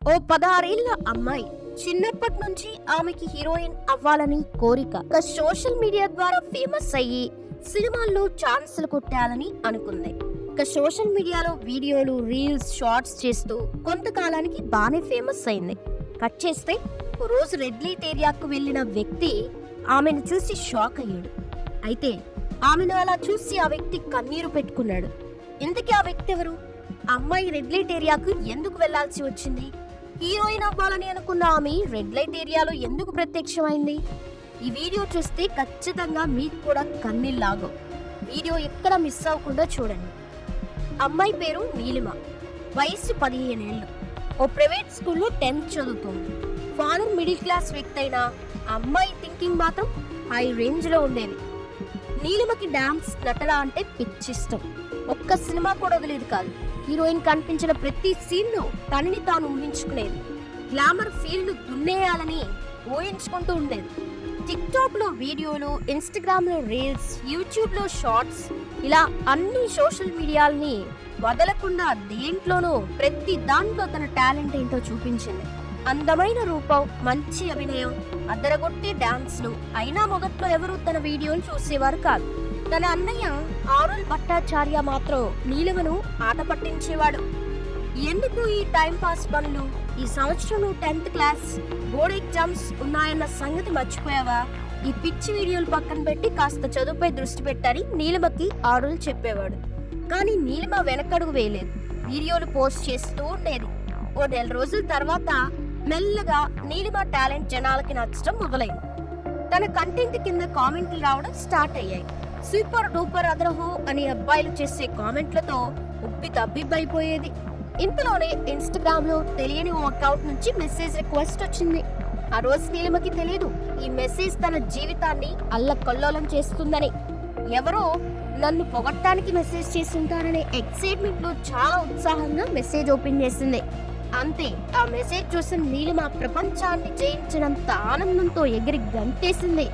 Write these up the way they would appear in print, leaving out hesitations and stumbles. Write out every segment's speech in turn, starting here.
ఓ 16 ఏళ్ల అమ్మాయి చిన్నప్పటి నుంచి ఆమెకి హీరోయిన్ అవ్వాలని కోరిక. సోషల్ మీడియా ద్వారా ఫేమస్ అయ్యి సినిమాల్లో ఛాన్సులు కొట్టాలని అనుకుంది. సోషల్ మీడియాలో వీడియోలు, రీల్స్, షార్ట్స్ చేస్తూ కొంతకాలానికి బానే ఫేమస్ అయింది. కట్ చేస్తే ఓ రోజు రెడ్ లైట్ ఏరియాకు వెళ్లిన వ్యక్తి ఆమెను చూసి షాక్ అయ్యాడు. అయితే ఆమెను అలా చూసి ఆ వ్యక్తి కన్నీరు పెట్టుకున్నాడు. ఇంతకీ ఆ వ్యక్తి ఎవరు? అమ్మాయి రెడ్ లైట్ ఏరియాకు ఎందుకు వెళ్లాల్సి వచ్చింది? హీరోయిన్ అవ్వాలని అనుకున్న ఆమె రెడ్ లైట్ ఏరియాలో ఎందుకు ప్రత్యక్షమైంది? ఈ వీడియో చూస్తే ఖచ్చితంగా మీకు కూడా కన్నీళ్లాగో. వీడియో ఎక్కడ మిస్ అవ్వకుండా చూడండి. అమ్మాయి పేరు నీలిమ. వయస్సు 15 ఏళ్ళు. ఓ ప్రైవేట్ స్కూల్లో 10th చదువుతుంది. ఫాదర్ మిడిల్ క్లాస్ వ్యక్తి అయినా అమ్మాయి థింకింగ్ మాత్రం హై రేంజ్ లో ఉండేది. నీలిమకి డాన్స్, నటన అంటే పిచ్చిష్టం. ఒక్క సినిమా కూడా వదిలేదు కాదు. హీరోయిన్ కనిపించిన ప్రతి సీన్ లో తనని తాను ఊహించుకునేది. గ్లామర్ ఫీల్డ్ దున్నేయాలని ఊహించుకుంటూ ఉండేది. టిక్ టాక్ లో వీడియోలు, ఇన్స్టాగ్రామ్ లో రీల్స్, యూట్యూబ్ లో షార్ట్స్, ఇలా అన్ని సోషల్ మీడియాల్ని వదలకుండా దేంట్లోనూ ప్రతి దాంట్లో తన టాలెంట్ ఏంటో చూపించింది. అందమైన రూపం, మంచి అభినయం, అద్దరగొట్టే డాన్స్లు. అయినా మొదట్లో ఎవరు తన వీడియోలు చూసేవారు కాదు. తన అన్నయ్య ఆరుల్ భట్టాచార్య మాత్రం నీలిమను ఆట పట్టించేవాడు. ఎందుకు ఈ టైం పాస్ పనులు? ఈ సంవత్సరం 10th క్లాస్ బోర్డ్ ఎగ్జామ్స్ ఉన్నాయన్న సంగతి మర్చిపోయావా? ఈ పిచ్చి వీడియోలు పక్కన పెట్టి కాస్త చదువుపై దృష్టి పెట్టని నీలిమకి ఆరుల్ చెప్పేవాడు. కానీ నీలిమ వెనకడుగు వేయలేదు. వీడియోలు పోస్ట్ చేస్తూ ఉండేది. ఓ 1 నెల రోజుల తర్వాత మెల్లగా నీలిమ టాలెంట్ జనాలకి నచ్చడం మొదలైంది. తన కంటెంట్ కింద కామెంట్లు రావడం స్టార్ట్ అయ్యాయి. సూపర్ డూపర్ అదరహో అని అబ్బాయిలు చేసే కామెంట్లతో ఉబ్బి తబ్బిబ్బైపోయేది. ఇంతలోనే ఇన్స్టాగ్రామ్ లో తెలియని ఓ అకౌంట్ నుంచి మెసేజ్ రిక్వెస్ట్ వచ్చింది. ఆ రోజు నీలిమకి తెలియదు ఈ మెసేజ్ తన జీవితాన్ని అల్లకల్లోలం చేస్తుందని. ఎవరో నన్ను పొగట్టానికి మెసేజ్ చేస్తుంటారనే ఎక్సైట్మెంట్ లో చాలా ఉత్సాహంగా మెసేజ్ ఓపెన్ చేసింది. అంతే, ఆ మెసేజ్ చూసిన నీలిమ ప్రపంచాన్ని జయించినంత ఆనందంతో ఎగిరి గంతేసింది.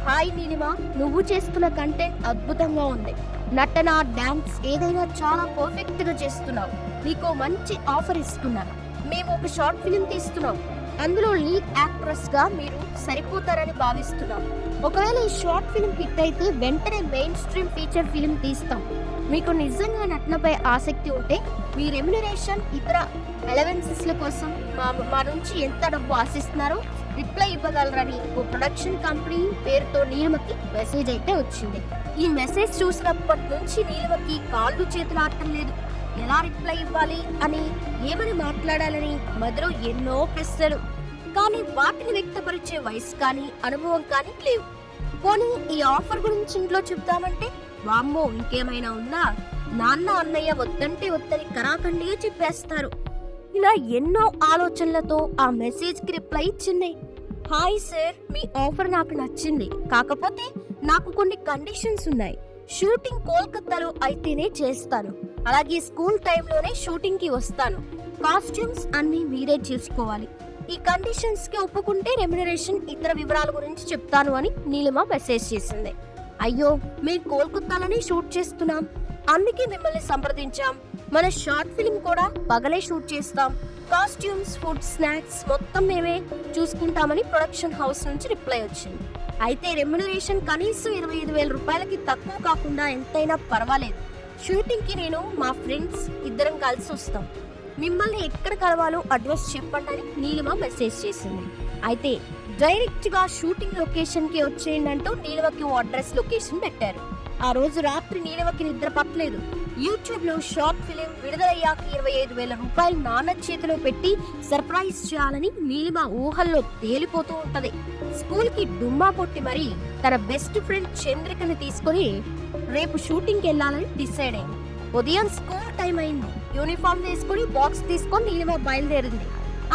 హాయ్ నీలిమ, నువ్వు చేస్తున్న కంటెంట్ అద్భుతంగా ఉంది. నటన, డాన్స్ ఏదైనా చాలా పర్ఫెక్ట్ గా చేస్తున్నావు. నీకు మంచి ఆఫర్ ఇస్తున్నాను. మేము ఒక షార్ట్ ఫిలిం తీస్తున్నాం. అందులో లీడ్ యాక్ట్రెస్ గా మీరు సరిపోతారని భావిస్తున్నాం. ఒకవేళ ఈ షార్ట్ ఫిలిం హిట్ అయితే వెంటనే మెయిన్ స్ట్రీమ్ ఫీచర్ ఫిలిం తీస్తాం. మీకు నిజంగా నటనపై ఆసక్తి ఉంటే మీ రెమ్యునరేషన్, ఇతర అలవెన్సెస్ ల కోసం మా నుంచి ఎంత డబ్బు ఆశిస్తున్నారో రిప్లై ఇవ్వగలరని ఓ ప్రొడక్షన్ కంపెనీ పేరుతో నీలిమకి మెసేజ్ అయితే వచ్చింది. ఈ మెసేజ్ చూసినప్పటి నుంచి నీలిమకి కాళ్ళు చేతులు ఆడటం లేదు. ఎలా రిప్లై ఇవ్వాలి అని, ఏమని మాట్లాడాలని మధ్యలో ఎన్నో ప్రశ్నలు. కానీ వాటిని వ్యక్తపరిచే వయసు కానీ అనుభవం కానీ లేవు. పోనీ ఈ ఆఫర్ గురించి ఇంట్లో చెప్తామంటే వామ్మో ఇంకేమైనా ఉందా, నాన్న అన్నయ్య వద్దంటే వద్దని కరాఖండిగా చెప్పేస్తారు. ఇలా ఎన్నో ఆలోచనలతో ఆ మెసేజ్ కి రిప్లై ఇచ్చింది. హాయ్ సార్, మీ ఆఫర్ నాకు నచ్చింది. కాకపోతే నాకు కొన్ని కండిషన్స్ ఉన్నాయి. షూటింగ్ కోల్కతాలో అయితేనే చేస్తాను. అలాగే స్కూల్ టైంలోనే షూటింగ్ కి వస్తాను. కాస్ట్యూమ్స్ అన్ని మీరే చూసుకోవాలి. ఈ కండిషన్స్ కి ఒప్పుకుంటే రెమ్యునరేషన్, ఇతర వివరాల గురించి చెప్తాను అని నీలిమ మెసేజ్ చేసింది. అయ్యో, మేము కోల్కతాలోనే షూట్ చేస్తున్నాం, అందుకే మిమ్మల్ని సంప్రదించాం. మన షార్ట్ ఫిలిం కూడా పగలే షూట్ చేస్తాం. కాస్ట్యూమ్స్, ఫుడ్, స్నాక్స్ మొత్తం మేమే చూసుకుంటామని ప్రొడక్షన్ హౌస్ నుంచి రిప్లై వచ్చింది. అయితే రెమ్యునరేషన్ కనీసం 25,000 రూపాయలకి తక్కువ కాకుండా ఎంతైనా పర్వాలేదు. షూటింగ్ కి నేను, మా ఫ్రెండ్స్ ఇద్దరం కలిసి వస్తాం. మిమ్మల్ని ఎక్కడ కలవాలో అడ్రస్ చెప్పండి అని నీలిమ మెసేజ్ చేసింది. అయితే డైరెక్ట్ గా షూటింగ్ లొకేషన్ కి వచ్చేయండి అంటూ నీలిమకి ఓ అడ్రస్, లొకేషన్ పెట్టారు. ఆ రోజు రాత్రి నీలిమకి నిద్ర పట్టలేదు. యూట్యూబ్ లో షార్ట్ ఫిలిం విడుదలయ్యాక 25,000 రూపాయలు నాన్న చేతిలో పెట్టి సర్ప్రైజ్ చేయాలని నీలిమ ఊహల్లో తేలిపోతూ ఉంటది. స్కూల్ కి డుమ్మా కొట్టి మరీ తన బెస్ట్ ఫ్రెండ్ చంద్రికని తీసుకుని రేపు షూటింగ్ కి వెళ్ళాలని డిసైడ్ అయింది. ఉదయం స్కూల్ టైం అయింది. యూనిఫామ్ వేసుకుని బాక్స్ తీసుకొని నీలిమ బయలుదేరింది.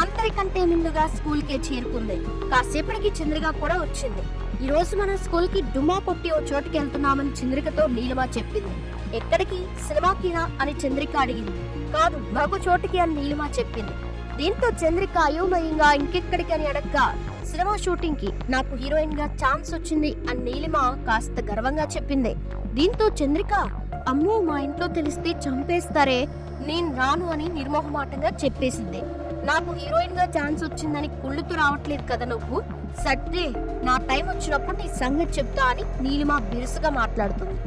అందరికంటే ముందుగా స్కూల్ కే చేరుకుంది. కాసేపటికి చంద్రిక కూడా వచ్చింది. ఈ రోజు మన స్కూల్ కి డుమ్మా కొట్టి ఓ చోటుకి వెళ్తున్నామని చంద్రికతో నీలిమ చెప్పింది. ఎక్కడికి? సినిమాకినా అని చంద్రిక అడిగింది. కాదు, మరొక చోటుకి అని నీలిమ చెప్పింది. దీంతో చంద్రిక అయోమయంగా ఇంకెక్కడికి అని అడగ్గా సినిమా షూటింగ్ కి నాకు హీరోయిన్ గా ఛాన్స్ వచ్చింది అని నీలిమ కాస్త గర్వంగా చెప్పింది. దీంతో చంద్రిక, అమ్మో మా ఇంట్లో తెలిస్తే చంపేస్తారే, నేను రాను అని నిర్మోహమాటంగా చెప్పేసింది. నాకు హీరోయిన్ గా ఛాన్స్ వచ్చిందని కుళ్ళుతూ రావట్లేదు కదా నువ్వు. సట్లే, నా టైం వచ్చినప్పుడు నీ సంగతి చెప్తా అని నీలిమ బిరుసుగా మాట్లాడుతుంది.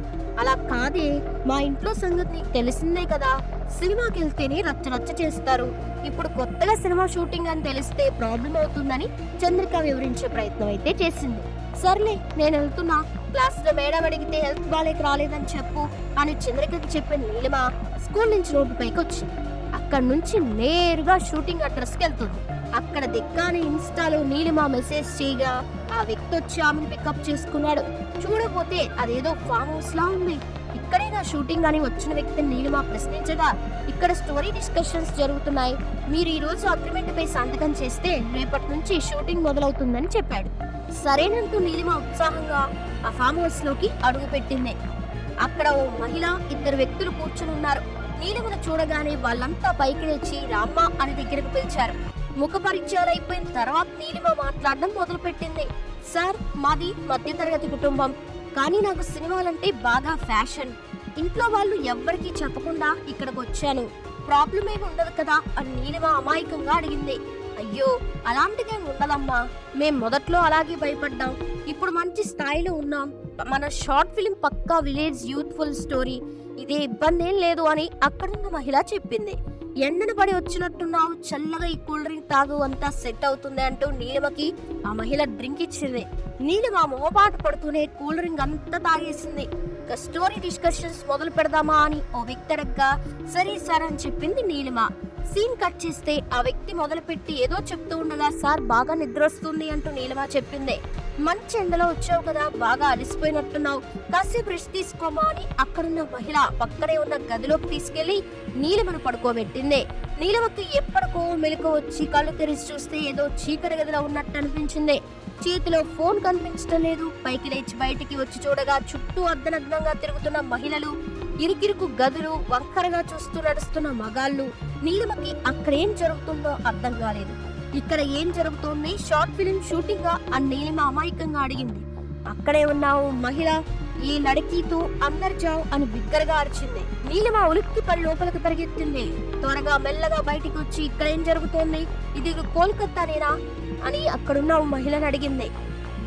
అలా కాదే, మా ఇంట్లో సంగతి నీకు తెలిసిందే కదా, సినిమాకి వెళ్తేనే రచ్చ చేస్తారు. ఇప్పుడు కొత్తగా సినిమా షూటింగ్ అని తెలిస్తే ప్రాబ్లం అవుతుందని చంద్రిక వివరించే ప్రయత్నం అయితే చేసింది. సర్లే, నేను వెళ్తున్నా, క్లాస్ లో మేడం అడిగితే హెల్త్ బాలేక రాలేదని చెప్పు అని చంద్రికకి చెప్పిన నీలిమ స్కూల్ నుంచి రోడ్డు పైకి వచ్చింది. అక్కడ నుంచి నేరుగా షూటింగ్ అడ్రస్ కి వెళ్తుంది. అక్కడ దిగ్గానే ఇన్స్టాలో నీలిమ మెసేజ్ చేయగా ఆ వ్యక్తి వచ్చి ఆమెను పికప్ చేసుకున్నాడు. చూడపోతే అదేదో ఫామ్ హౌస్ లా ఉంది. ఇక్కడే నా షూటింగ్ అని వచ్చిన వ్యక్తిని నీలిమ ప్రశ్నించగా, ఇక్కడ స్టోరీ డిస్కషన్స్ జరుగుతున్నాయి, మీరు ఈ రోజు అగ్రిమెంట్ పై సంతకం చేస్తే రేపటి నుంచి షూటింగ్ మొదలవుతుందని చెప్పాడు. సరేనంటూ నీలిమ ఉత్సాహంగా ఆ ఫామ్ హౌస్ లోకి అడుగు పెట్టింది. అక్కడ ఓ మహిళ, ఇద్దరు వ్యక్తులు కూర్చుని ఉన్నారు. నీలిమను చూడగానే వాళ్ళంతా పైకి లేచి రామ్మ అని దగ్గరకు పిలిచారు. ముఖ పరిచయాలు అయిపోయిన తర్వాత నీలిమ మాట్లాడడం మొదలు పెట్టింది. సార్, మాది మధ్యతరగతి కుటుంబం, కానీ నాకు సినిమాలంటే బాగా ఫ్యాషన్. ఇంట్లో వాళ్ళు ఎవ్వరికీ చెప్పకుండా ఇక్కడికి వచ్చాను. ప్రాబ్లం ఏమి ఉండదు కదా అని నీలిమ అమాయకంగా అడిగింది. అయ్యో, అలాంటిదేం ఉండదమ్మా, మేం మొదట్లో అలాగే భయపడ్డాం, ఇప్పుడు మంచి స్థాయిలో ఉన్నాం. మన షార్ట్ ఫిలిం పక్కా విలేజ్ యూత్ఫుల్ స్టోరీ, ఇదే ఇబ్బంది ఏం లేదు అని అక్కడున్న మహిళ చెప్పింది. ఎండన పడి వచ్చినట్టున్నావు, చల్లగా ఈ కూల్ డ్రింక్ తాగు, అంతా సెట్ అవుతుంది అంటూ నీలిమకి ఆ మహిళ డ్రింక్ ఇచ్చింది. నీలిమ మొహపాట పడుతూనే కూల్ డ్రింక్ అంతా తాగేసింది. ఇక స్టోరీ డిస్కషన్స్ మొదలు పెడదామా అని ఓ వ్యక్తి అడగ్గా సరే సార్ అని చెప్పింది నీలిమ. సీన్ కట్ చేస్తే ఆ వ్యక్తి మొదలుపెట్టి ఏదో చెప్తూ ఉండగా, సార్ బాగా నిద్ర వస్తుంది అంటూ నీలిమ చెప్పింది. మంచి ఎండలో వచ్చావు కదా, బాగా అలసిపోయినట్టున్నావు, కాసేపు రెస్ట్ తీసుకోమా అని అక్కడున్న మహిళ పక్కనే ఉన్న గదిలోకి తీసుకెళ్లి నీలిమను పడుకోబెట్టింది. నీలిమకి ఎప్పటికో మెలకు వచ్చి కళ్ళు తెరిచి చూస్తే ఏదో చీకటి గదిలో ఉన్నట్టు అనిపించింది. చేతిలో ఫోన్ కనిపించడం లేదు. పైకి లేచి బయటికి వచ్చి చూడగా చుట్టూ అర్ధనగ్నంగా తిరుగుతున్న మహిళలు, ఇరుకిరుకు గదులు, వంకరగా చూస్తూ నడుస్తున్న మగాళ్ళు. నీలిమకి అక్కడేం జరుగుతుందో అర్థం కాలేదు. ఇక్కడ ఏం జరుగుతోంది, షార్ట్ ఫిలిం షూటింగ్ అని నీలిమ అమాయకంగా అడిగింది. అక్కడే ఉన్న మహిళ, ఈ లడకీతో అందరు జావ్ అని బిగ్గరగా అరిచింది. నీలిమ ఉలిక్కి పడి లోపలికి పరిగెత్తింది. త్వరగా మెల్లగా బయటికి వచ్చి ఇక్కడేం జరుగుతోంది, ఇది కోల్కతానేనా అని అక్కడున్న మహిళను అడిగింది.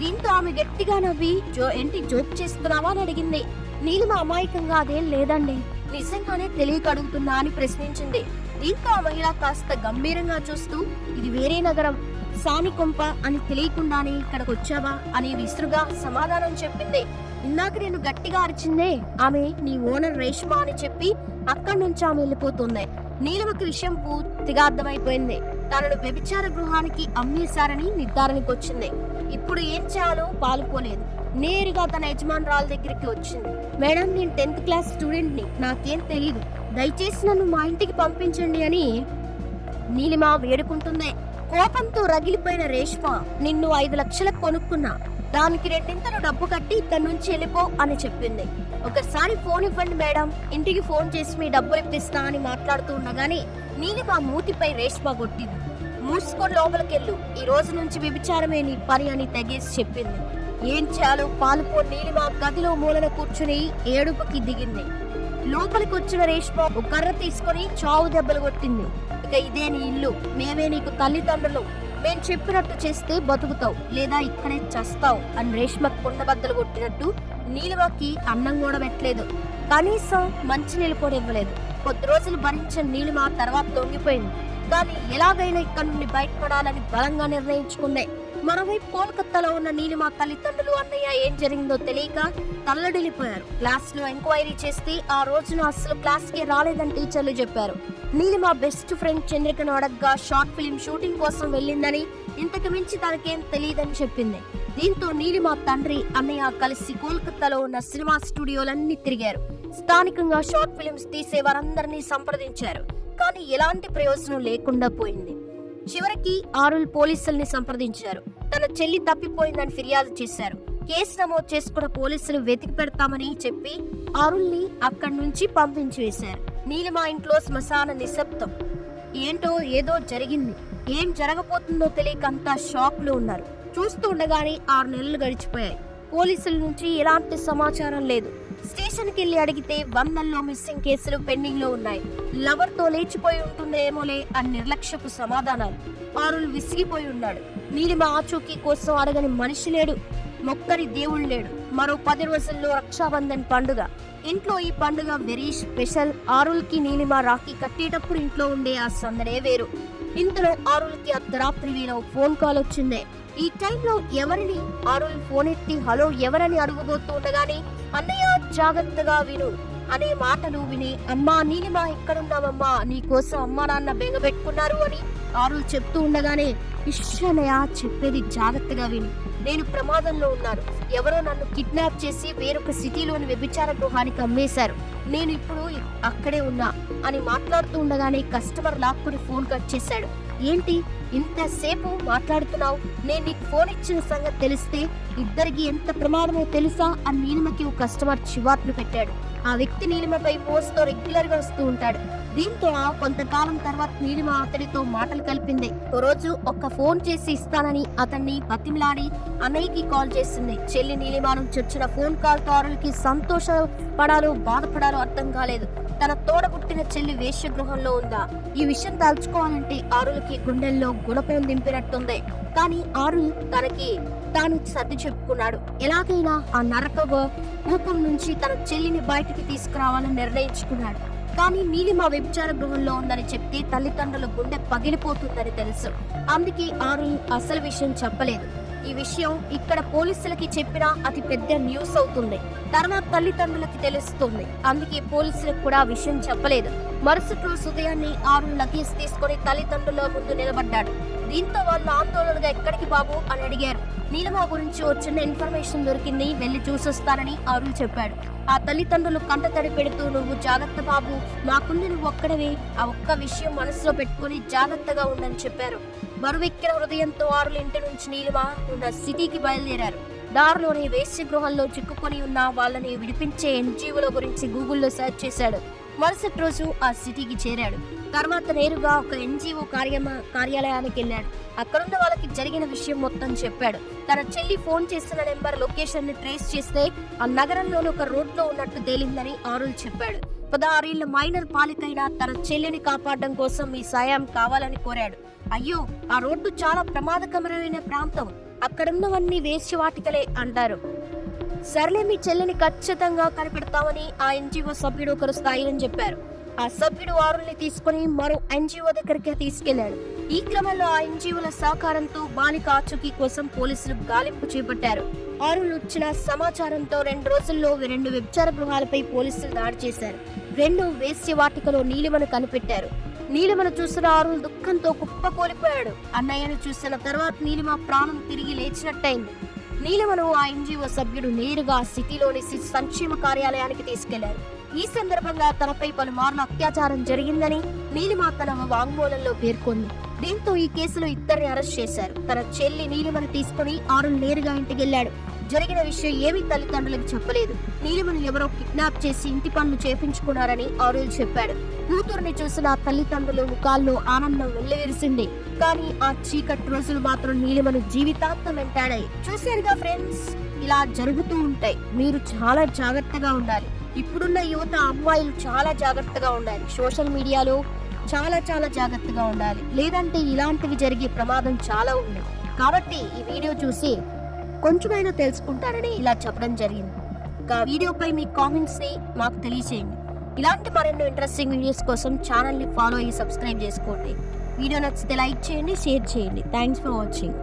దీంతో ఆమె గట్టిగా నవ్వి ఏంటి జోక్ చేస్తున్నావా అని అడిగింది. నీలిమ అమాయకంగా అదేం లేదండి, నిజంగానే తెలియక అడుగుతున్నా అని ప్రశ్నించింది. దీంతో ఆ మహిళ కాస్త గంభీరంగా చూస్తూ, ఇది వేరే నగరం, సానికొంప అని తెలియకుండానే ఇక్కడికి వచ్చావా అని విసురుగా సమాధానం చెప్పింది. ఇందాక నేను గట్టిగా అరిచిందే ఆమె నీ ఓనర్ రేష్మ అని చెప్పి అక్కడి నుంచి ఆమె వెళ్ళిపోతుంది. నీలిమకి విషయం పూర్తిగా అర్థమైపోయింది. తనను వ్యభిచార గృహానికి అమ్మేశారని నిర్ధారణకు వచ్చింది. ఇప్పుడు ఏం చేయాలో పాలుపోలేదు. నేరుగా తన యజమానురాల దగ్గరికి వచ్చింది. మేడం, నేను 10th క్లాస్ స్టూడెంట్ ని, నాకేం తెలీదు, దయచేసి నన్ను మా ఇంటికి పంపించండి అని నీలిమ వేడుకుంటుంది. కోపంతో రగిలిపోయిన రేష్మ, నిన్ను 5 లక్షలకు కొనుక్కున్నా, దానికి 2 డబ్బు కట్టి ఇక్కడి నుంచి వెళ్ళిపో అని చెప్పింది. ఒకసారి ఫోన్ ఇవ్వండి మేడం, ఇంటికి ఫోన్ చేసి మీ డబ్బులు ఇప్పిస్తా అని మాట్లాడుతూ ఉండగానే నీలిమ మూతిపై రేష్మ కొట్టింది. మూసుకొని లోపలికెళ్ళు, ఈ రోజు నుంచి వ్యభిచారమే నీ పని అని తెగేసి చెప్పింది. ఏం చేయాలో పాలుపో నీలిమ గదిలో మూలన కూర్చుని ఏడుపుకి దిగింది. లోపలికి వచ్చిన రేష్మ ఒక కర్ర తీసుకొని చావు దెబ్బలు కొట్టింది. ఇక ఇదే నీ ఇల్లు, మేమే నీకు తల్లిదండ్రులు, మేం చెప్పినట్టు చేస్తే బతుకుతావు లేదా ఇక్కడే చస్తావు అని రేష్మ కుండబద్దలు కొట్టినట్టు నీలిమకి అన్నం కూడా పెట్టలేదు. కనీసం మంచినీళ్ళు కూడా ఇవ్వలేదు. కొద్ది రోజులు భరించిన నీలిమ తర్వాత లొంగిపోయింది. కానీ ఎలాగైనా ఇక్కడ నుండి బయటపడాలని బలంగా నిర్ణయించుకుంది. మరోవైపు కోల్కతాలో ఉన్న నీలిమ తల్లిదండ్రులు అన్నయ్య ఏం జరిగిందో తెలియక తల్లడిల్లిపోయారు. క్లాస్ లో ఎంక్వైరీ చేస్తే ఆ రోజున అసలు క్లాస్ కి రాలేదని టీచర్లు చెప్పారు. నీలిమ బెస్ట్ ఫ్రెండ్ చంద్రికను అడగ్గా షార్ట్ ఫిలిం షూటింగ్ కోసం వెళ్ళిందని, ఇంతకు మించి తనకేం తెలియదని చెప్పింది. దీంతో నీలిమ తండ్రి అన్నయ్య కలిసి కోల్కతాలో ఉన్న సినిమా స్టూడియోలన్నీ తిరిగారు. స్థానికంగా షార్ట్ ఫిలిమ్స్ తీసే వారందరినీ సంప్రదించారు. కానీ ఎలాంటి ప్రయోజనం లేకుండా పోయింది. చివరికి ఆరుల్ పోలీసుల్ని సంప్రదించారు. తన చెల్లి తప్పిపోయిందని ఫిర్యాదు చేశారు. కేసు నమోదు చేసుకున్న పోలీసులు వెతికి పెడతామని చెప్పి ఆరుల్ని అక్కడి నుంచి పంపించి వేశారు. నీలిమ ఇంట్లో శ్మశాన నిశ్శబ్దం. ఏంటో ఏదో జరిగింది, ఏం జరగబోతుందో తెలియక అంతా షాక్ లో ఉన్నారు. చూస్తూ ఉండగానే 6 నెలలు గడిచిపోయాయి. పోలీసుల నుంచి ఎలాంటి సమాచారం లేదు. స్టేషన్ కి వెళ్లి అడిగితే వందల్లో మిస్సింగ్ కేసులు పెండింగ్ లో ఉన్నాయి. లవర్ తో లేచిపోయి ఉంటుందేమోలే అని నిర్లక్ష్యపు సమాధానాలు. పారుల్ విసిగిపోయి ఉన్నాడు. నీలిమ ఆచూకీ కోసం అడగని మనిషి లేడు, మొక్కని దేవుడు లేడు. మరో 10 రోజుల్లో రక్షాబంధన్ పండుగ. ఇంట్లో ఈ పండుగ వెరీ స్పెషల్. ఆరుల్ కి నీలిమ రాఖీ కట్టేటప్పుడు ఇంట్లో ఉండే ఆ సందడే వేరు. ఇంతలో ఆరుల్ కి అర్ధరాత్రి వేళ ఫోన్ కాల్ వచ్చింది. ఈ టైంలో ఎవరిని? ఆరుల్ ఫోన్ ఎత్తి హలో ఎవరని అడుగుబోతూ ఉండగానే అన్నయ్య జాగ్రత్తగా విను అనే మాటలు విని అమ్మా నీలిమ ఎక్కడున్నావమ్మా, నీ కోసం అమ్మా నాన్న బెంగపెట్టుకున్నారు అని ఆరుల్ చెప్తూ ఉండగానే ఇష్టనయ్య చెప్పేది జాగ్రత్తగా విను, నేను ప్రమాదంలో ఉన్నాను. ఎవరో నన్ను కిడ్నాప్ చేసి వేరొక సిటీలోని వ్యభిచార గృహానికి అమ్మేశారు. నేను ఇప్పుడు అక్కడే ఉన్నా అని మాట్లాడుతూ ఉండగానే కస్టమర్ లాక్కుని ఫోన్ కట్ చేశాడు. ఏంటి ఇంతసేపు మాట్లాడుతున్నావు? నేను నీకు ఫోన్ ఇచ్చిన సంగతి తెలిస్తే ఇద్దరికి ఎంత ప్రమాదమో తెలుసా అని నీలిమకి ఒక కస్టమర్ చివాట్లు పెట్టాడు. ఆ వ్యక్తి నీలిమపై మోస్తో రెగ్యులర్ గా వస్తూ ఉంటాడు. దీంతో కొంతకాలం తర్వాత నీలిమ అతడితో మాటలు కలిపింది. ఓ రోజు ఒక్క ఫోన్ చేసి ఇస్తానని అతన్ని బతిమిలాడి అన్నయ్యకి కాల్ చేసింది. చెల్లి నీలిమ నుంచి వచ్చిన ఫోన్ కాల్ తో ఆరుల్కి సంతోషపడాలో బాధపడాలో అర్థం కాలేదు. తన తోడబుట్టిన చెల్లి వేశ్యగృహంలో ఉందా? ఈ విషయం తలుచుకోవాలంటే ఆరుల్కి గుండెల్లో గుణపం దింపినట్టుంది. కానీ ఆరుల్ తాను సర్ది చెప్పుకున్నాడు. ఎలాగైనా ఆ నరక రూపం నుంచి తన చెల్లిని బయటికి తీసుకురావాలని నిర్ణయించుకున్నాడు. కానీ నీలిమ వ్యభిచార గృహంలో ఉందని చెప్తే తల్లిదండ్రుల గుండె పగిలిపోతుందని తెలుసు. అందుకే ఆరుల్ అసలు విషయం చెప్పలేదు. ఈ విషయం ఇక్కడ పోలీసులకి చెప్పినా అతి పెద్ద న్యూస్ అవుతుంది. తర్వాత తల్లిదండ్రులకి తెలుస్తుంది. అందుకే పోలీసులకు కూడా విషయం చెప్పలేదు. మరుసటి రోజు ఉదయాన్నే ఆరుల్ లగేజ్ తీసుకుని తల్లిదండ్రుల ముందు నిలబడ్డాడు. దీంతో వాళ్ళు ఆందోళనగా ఎక్కడికి బాబు అని అడిగారు. నీలిమ గురించి వచ్చిన ఇన్ఫర్మేషన్ దొరికింది, వెళ్లి చూసొస్తానని ఆరుల్ చెప్పాడు. ఆ తల్లిదండ్రులు కంటతడి పెడుతూ నువ్వు జాగ్రత్త బాబు, నాకుంది నువ్వు ఒక్కడవే, ఆ ఒక్క విషయం మనసులో పెట్టుకుని జాగ్రత్తగా ఉండని చెప్పారు. బరువెక్కిన హృదయంతో ఆరుల్ ఇంటి నుంచి నీలిమ ఉన్న సిటీకి బయలుదేరారు. దారిలోనే వేశ్య గృహంలో చిక్కుకొని ఉన్న వాళ్ళని విడిపించే ఎన్జిఓల గురించి గూగుల్లో సెర్చ్ చేశాడు. మరుసటి రోజు ఆ సిటీకి చేరాడు. తర్వాత నేరుగా ఒక ఎన్జిఓ కార్యాలయానికి వెళ్ళాడు. అక్కడున్న వాళ్ళకి జరిగిన విషయం మొత్తం చెప్పాడు. తన చెల్లి ఫోన్ చేస్తున్న నెంబర్ లొకేషన్ ని ట్రేస్ చేస్తే ఆ నగరంలోని ఒక రోడ్ లో ఉన్నట్టు తేలిందని ఆరుల్ చెప్పాడు. 16 ఏళ్ల మైనర్ బాలికైన తన చెల్లిని కాపాడడం కోసం మీ సాయం కావాలని కోరాడు. అయ్యో, ఆ రోడ్డు చాలా ప్రమాదకరమైన ప్రాంతం, అక్కడున్నవన్నీ వేశ్యవాటికలే అంటారు. సర్లే మీ చెల్లిని ఖచ్చితంగా కనిపెడతామని ఆ ఎన్జిఓ సభ్యుడు ఒకరు స్థాయిని చెప్పారు. ఆ సభ్యుడు ఆరుల్ని తీసుకుని మరో ఎన్జిఓ దగ్గరికి తీసుకెళ్లాడు. ఈ క్రమంలో ఆ ఎన్జిఓల సహకారంతో బాలిక ఆచూకీ కోసం పోలీసులు గాలింపు చేపట్టారు. ఆరుల్ వచ్చిన సమాచారంతో 2 రోజుల్లో 2 వ్యభిచార గృహాలపై పోలీసులు దాడి చేశారు. 2 వేశ్యవాటికలో నీలిమను కనిపెట్టారు. నీలిమను చూసిన ఆరుల్ దుఃఖంతో కుప్పకూలిపోయాడు. అన్నయ్యను చూసిన తర్వాత నీలిమ ప్రాణం తిరిగి లేచినట్టయింది. నీలిమను ఆ ఎన్జిఓ సభ్యుడు నేరుగా సిటీలోని సంక్షేమ కార్యాలయానికి తీసుకెళ్లారు. ఈ సందర్భంగా తనపై పలుమార్లు అత్యాచారం జరిగిందని నీలిమ తన వాంగ్మూలంలో పేర్కొంది. దీంతో ఈ కేసులో 2 అరెస్ట్ చేశారు. తన చెల్లి నీలిమను తీసుకుని ఆరుల్ నేరుగా ఇంటికెళ్లాడు. జరిగిన విషయం ఏమీ తల్లిదండ్రులకు చెప్పలేదు. నీలిమను ఎవరో కిడ్నాప్ చేసి ఇంటి పనులు చేపించుకున్నారని ఆరుల్ చెప్పాడు. కూతురుని చూసిన తల్లిదండ్రుల ముఖాల్లో ఆనందం వెల్లివిరిసింది. కానీ ఆ చీకటి రోజులు మాత్రం నీలిమను జీవితాంతం వెంటాడాయి. చూశారుగా ఫ్రెండ్స్, ఇలా జరుగుతూ ఉంటాయి. మీరు చాలా జాగ్రత్తగా ఉండాలి. ఇప్పుడున్న యువత అమ్మాయిలు చాలా జాగ్రత్తగా ఉండాలి. సోషల్ మీడియాలో చాలా జాగ్రత్తగా ఉండాలి, లేదంటే ఇలాంటివి జరిగే ప్రమాదం చాలా ఉంది. కాబట్టి ఈ వీడియో చూసి కొంచెమైనా తెలుసుకుంటారని ఇలా చెప్పడం జరిగింది. వీడియోపై మీ కామెంట్స్ ని మాకు తెలియచేయండి. ఇలాంటి మరెన్నో ఇంట్రెస్టింగ్ వీడియోస్ కోసం ఛానల్ ని ఫాలో అయ్యి సబ్స్క్రైబ్ చేసుకోండి. వీడియో నచ్చితే లైక్ చేయండి, షేర్ చేయండి. Thanks for watching.